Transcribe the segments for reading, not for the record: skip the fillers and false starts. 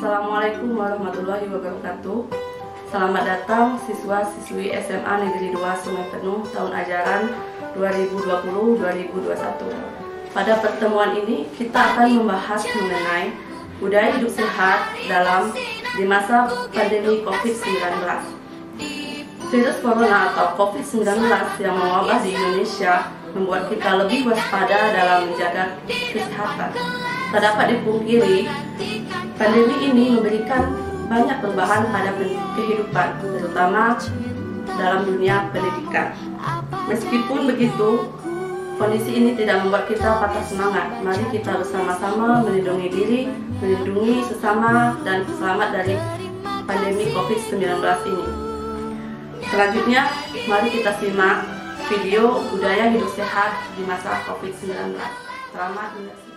Assalamualaikum warahmatullahi wabarakatuh. Selamat datang siswa-siswi SMA Negeri 2 Sungai Penuh tahun ajaran 2020-2021. Pada pertemuan ini kita akan membahas mengenai budaya hidup sehat di masa pandemi COVID-19. Virus corona atau COVID-19 yang mewabah di Indonesia membuat kita lebih waspada dalam menjaga kesehatan. Tak dapat dipungkiri, pandemi ini memberikan banyak perubahan pada kehidupan, terutama dalam dunia pendidikan. Meskipun begitu, kondisi ini tidak membuat kita patah semangat. Mari kita bersama-sama melindungi diri, melindungi sesama, dan selamat dari pandemi COVID-19 ini. Selanjutnya, mari kita simak video budaya hidup sehat di masa COVID-19. Selamat menyaksikan.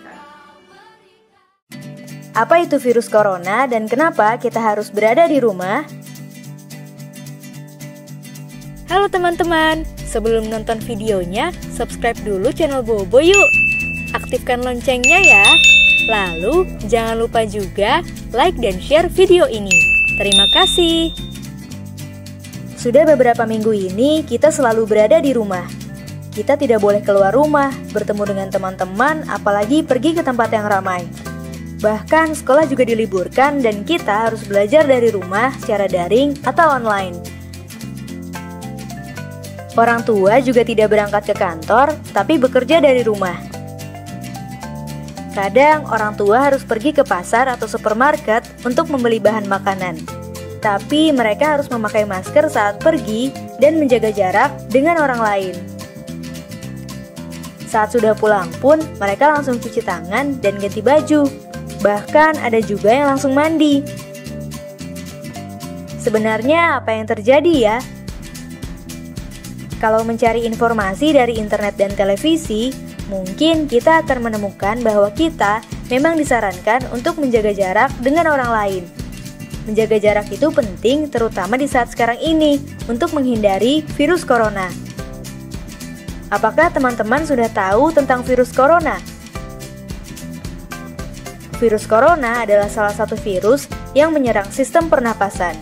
Apa itu virus corona dan kenapa kita harus berada di rumah? Halo teman-teman, sebelum nonton videonya, subscribe dulu channel Bobo yuk. Aktifkan loncengnya ya. Lalu, jangan lupa juga like dan share video ini. Terima kasih. Sudah beberapa minggu ini, kita selalu berada di rumah. Kita tidak boleh keluar rumah, bertemu dengan teman-teman, apalagi pergi ke tempat yang ramai. Bahkan sekolah juga diliburkan dan kita harus belajar dari rumah secara daring atau online. Orang tua juga tidak berangkat ke kantor, tapi bekerja dari rumah. Kadang orang tua harus pergi ke pasar atau supermarket untuk membeli bahan makanan. Tapi mereka harus memakai masker saat pergi dan menjaga jarak dengan orang lain. Saat sudah pulang pun, mereka langsung cuci tangan dan ganti baju. Bahkan ada juga yang langsung mandi. Sebenarnya apa yang terjadi ya? Kalau mencari informasi dari internet dan televisi, mungkin kita akan menemukan bahwa kita memang disarankan untuk menjaga jarak dengan orang lain. Menjaga jarak itu penting terutama di saat sekarang ini untuk menghindari virus corona. Apakah teman-teman sudah tahu tentang virus corona? Virus corona adalah salah satu virus yang menyerang sistem pernapasan.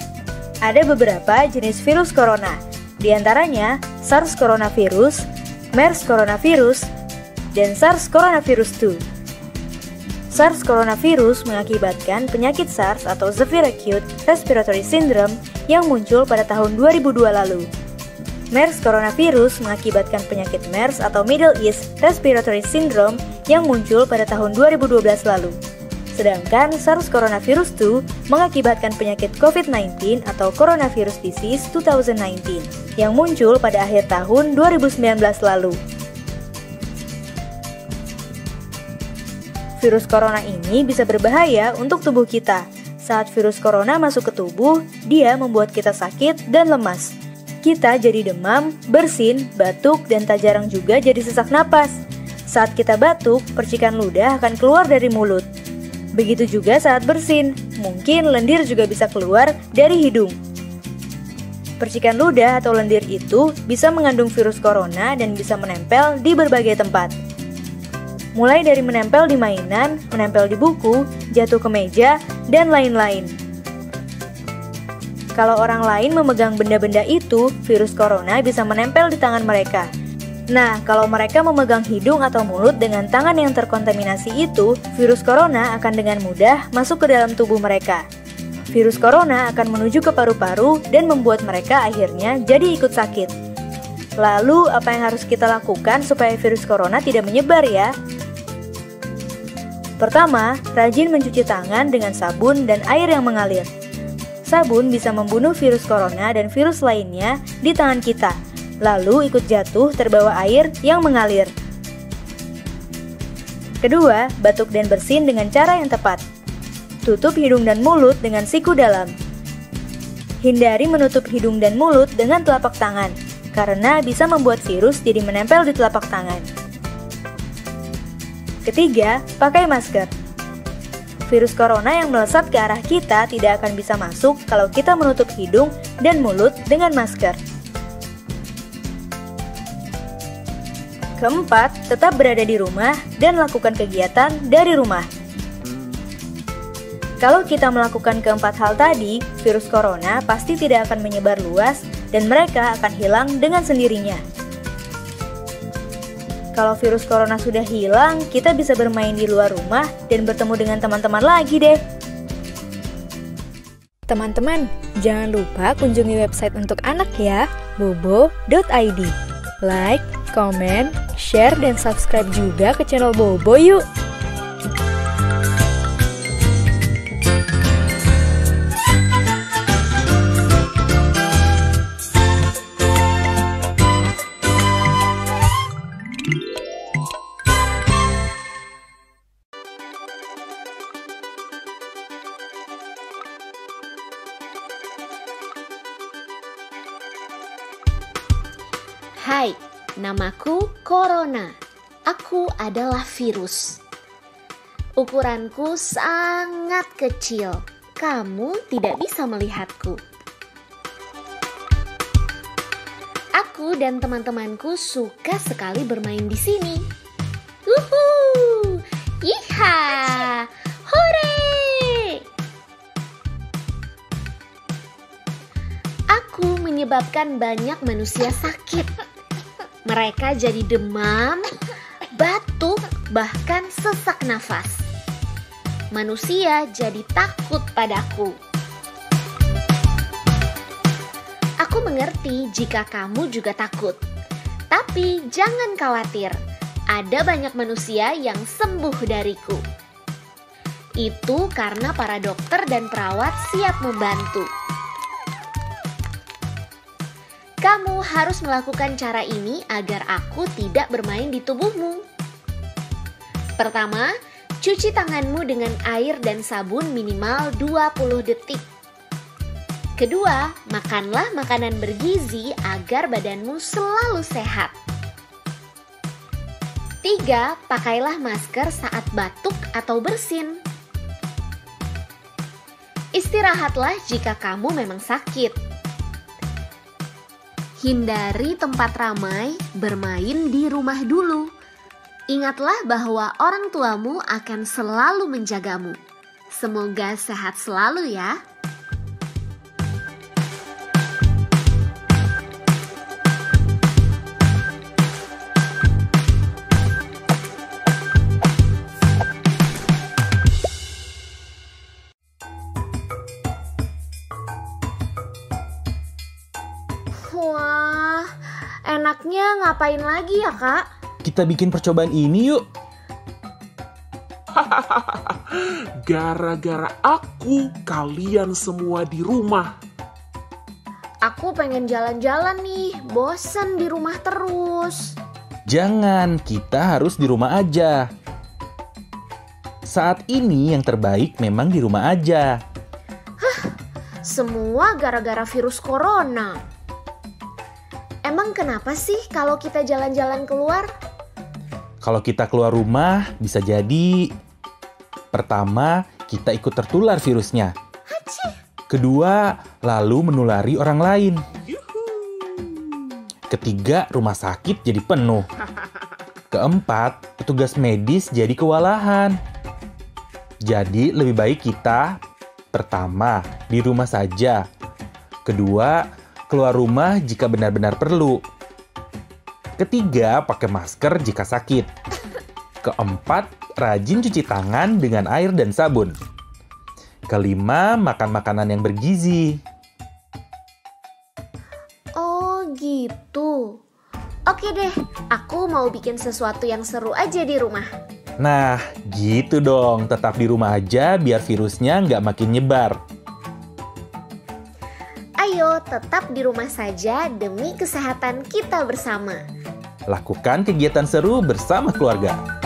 Ada beberapa jenis virus corona, di antaranya SARS coronavirus, MERS coronavirus, dan SARS coronavirus 2. SARS coronavirus mengakibatkan penyakit SARS atau Severe Acute Respiratory Syndrome yang muncul pada tahun 2002 lalu. MERS coronavirus mengakibatkan penyakit MERS atau Middle East Respiratory Syndrome yang muncul pada tahun 2012 lalu. Sedangkan SARS coronavirus 2 mengakibatkan penyakit COVID-19 atau Coronavirus Disease 2019 yang muncul pada akhir tahun 2019 lalu. Virus corona ini bisa berbahaya untuk tubuh kita. Saat virus corona masuk ke tubuh, dia membuat kita sakit dan lemas. Kita jadi demam, bersin, batuk, dan tak jarang juga jadi sesak napas. Saat kita batuk, percikan ludah akan keluar dari mulut. Begitu juga saat bersin, mungkin lendir juga bisa keluar dari hidung. Percikan ludah atau lendir itu bisa mengandung virus corona dan bisa menempel di berbagai tempat. Mulai dari menempel di mainan, menempel di buku, jatuh ke meja, dan lain-lain. Kalau orang lain memegang benda-benda itu, virus corona bisa menempel di tangan mereka. Nah, kalau mereka memegang hidung atau mulut dengan tangan yang terkontaminasi itu, virus corona akan dengan mudah masuk ke dalam tubuh mereka. Virus corona akan menuju ke paru-paru dan membuat mereka akhirnya jadi ikut sakit. Lalu, apa yang harus kita lakukan supaya virus corona tidak menyebar ya? Pertama, rajin mencuci tangan dengan sabun dan air yang mengalir. Sabun bisa membunuh virus corona dan virus lainnya di tangan kita. Lalu ikut jatuh terbawa air yang mengalir. Kedua, batuk dan bersin dengan cara yang tepat. Tutup hidung dan mulut dengan siku dalam. Hindari menutup hidung dan mulut dengan telapak tangan, karena bisa membuat virus jadi menempel di telapak tangan. Ketiga, pakai masker. Virus corona yang melesat ke arah kita tidak akan bisa masuk kalau kita menutup hidung dan mulut dengan masker. Keempat, tetap berada di rumah dan lakukan kegiatan dari rumah. Kalau kita melakukan keempat hal tadi, virus corona pasti tidak akan menyebar luas dan mereka akan hilang dengan sendirinya. Kalau virus corona sudah hilang, kita bisa bermain di luar rumah dan bertemu dengan teman-teman lagi deh. Teman-teman, jangan lupa kunjungi website untuk anak ya, bobo.id. Like, komen, share, dan subscribe juga ke channel Bobo yuk! Hai, namaku Corona. Aku adalah virus. Ukuranku sangat kecil. Kamu tidak bisa melihatku. Aku dan teman-temanku suka sekali bermain di sini. Wuhuu! Yiha! Hore! Aku menyebabkan banyak manusia sakit. Mereka jadi demam, batuk, bahkan sesak nafas. Manusia jadi takut padaku. Aku mengerti jika kamu juga takut. Tapi jangan khawatir, ada banyak manusia yang sembuh dariku. Itu karena para dokter dan perawat siap membantu. Kamu harus melakukan cara ini agar aku tidak bermain di tubuhmu. Pertama, cuci tanganmu dengan air dan sabun minimal 20 detik. Kedua, makanlah makanan bergizi agar badanmu selalu sehat. Tiga, pakailah masker saat batuk atau bersin. Istirahatlah jika kamu memang sakit. Hindari tempat ramai, bermain di rumah dulu. Ingatlah bahwa orang tuamu akan selalu menjagamu. Semoga sehat selalu ya. Wah, enaknya ngapain lagi ya, Kak? Kita bikin percobaan ini yuk. Gara-gara aku, kalian semua di rumah. Aku pengen jalan-jalan nih, bosen di rumah terus. Jangan, kita harus di rumah aja. Saat ini yang terbaik memang di rumah aja. Semua gara-gara virus corona. Emang kenapa sih kalau kita jalan-jalan keluar? Kalau kita keluar rumah, bisa jadi pertama, kita ikut tertular virusnya. Kedua, lalu menulari orang lain. Ketiga, rumah sakit jadi penuh. Keempat, petugas medis jadi kewalahan. Jadi lebih baik kita pertama, di rumah saja. Kedua, keluar rumah jika benar-benar perlu. Ketiga, pakai masker jika sakit. Keempat, rajin cuci tangan dengan air dan sabun. Kelima, makan makanan yang bergizi. Oh gitu. Oke deh, aku mau bikin sesuatu yang seru aja di rumah. Nah, gitu dong. Tetap di rumah aja biar virusnya nggak makin nyebar. Ayo tetap di rumah saja demi kesehatan kita bersama. Lakukan kegiatan seru bersama keluarga.